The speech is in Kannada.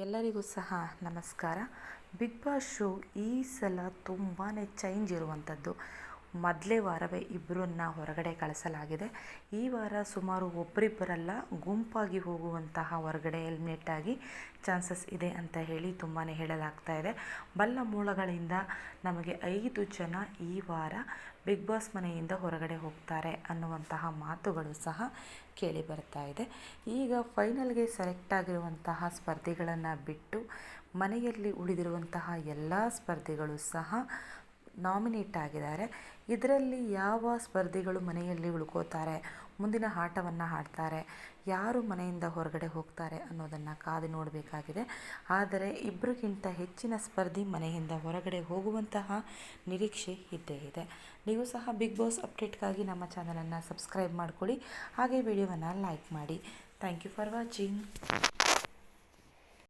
ಎಲ್ಲರಿಗೂ ಸಹ ನಮಸ್ಕಾರ. ಬಿಗ್ ಬಾಸ್ ಶೋ ಈ ಸಲ ತುಂಬಾ ಚೇಂಜ್ ಇರುವಂಥದ್ದು. ಮೊದಲೇ ವಾರವೇ ಇಬ್ಬರನ್ನ ಹೊರಗಡೆ ಕಳಿಸಲಾಗಿದೆ. ಈ ವಾರ ಸುಮಾರು ಒಬ್ಬರಿಬ್ಬರಲ್ಲ, ಗುಂಪಾಗಿ ಹೋಗುವಂತಹ ಹೊರಗಡೆ ಎಲಿಮಿನೇಟ್ ಆಗಿ ಚಾನ್ಸಸ್ ಇದೆ ಅಂತ ಹೇಳಿ ತುಂಬಾ ಹೇಳಲಾಗ್ತಾ ಇದೆ. ಬಲ್ಲ ಮೂಲಗಳಿಂದ ನಮಗೆ 5 ಜನ ಈ ವಾರ ಬಿಗ್ ಬಾಸ್ ಮನೆಯಿಂದ ಹೊರಗಡೆ ಹೋಗ್ತಾರೆ ಅನ್ನುವಂತಹ ಮಾತುಗಳು ಸಹ ಕೇಳಿ ಬರ್ತಾ ಇದೆ. ಈಗ ಫೈನಲ್ಗೆ ಸೆಲೆಕ್ಟ್ ಆಗಿರುವಂತಹ ಸ್ಪರ್ಧಿಗಳನ್ನು ಬಿಟ್ಟು ಮನೆಯಲ್ಲಿ ಉಳಿದಿರುವಂತಹ ಎಲ್ಲ ಸ್ಪರ್ಧಿಗಳು ಸಹ ನಾಮಿನೇಟ್ ಆಗಿದ್ದಾರೆ. ಇದರಲ್ಲಿ ಯಾವ ಸ್ಪರ್ಧಿಗಳು ಮನೆಯಲ್ಲಿ ಉಳ್ಕೋತಾರೆ, ಮುಂದಿನ ಆಟವನ್ನು ಆಡ್ತಾರೆ, ಯಾರು ಮನೆಯಿಂದ ಹೊರಗಡೆ ಹೋಗ್ತಾರೆ ಅನ್ನೋದನ್ನು ಕಾದು ನೋಡಬೇಕಾಗಿದೆ. ಆದರೆ ಇಬ್ಬರಿಗಿಂತ ಹೆಚ್ಚಿನ ಸ್ಪರ್ಧಿ ಮನೆಯಿಂದ ಹೊರಗಡೆ ಹೋಗುವಂತಹ ನಿರೀಕ್ಷೆ ಇದ್ದೇ ಇದೆ. ನೀವು ಸಹ ಬಿಗ್ ಬಾಸ್ ಅಪ್ಡೇಟ್ಗಾಗಿ ನಮ್ಮ ಚಾನಲನ್ನು ಸಬ್ಸ್ಕ್ರೈಬ್ ಮಾಡ್ಕೊಳ್ಳಿ, ಹಾಗೆ ವಿಡಿಯೋವನ್ನು ಲೈಕ್ ಮಾಡಿ. Thank you for watching.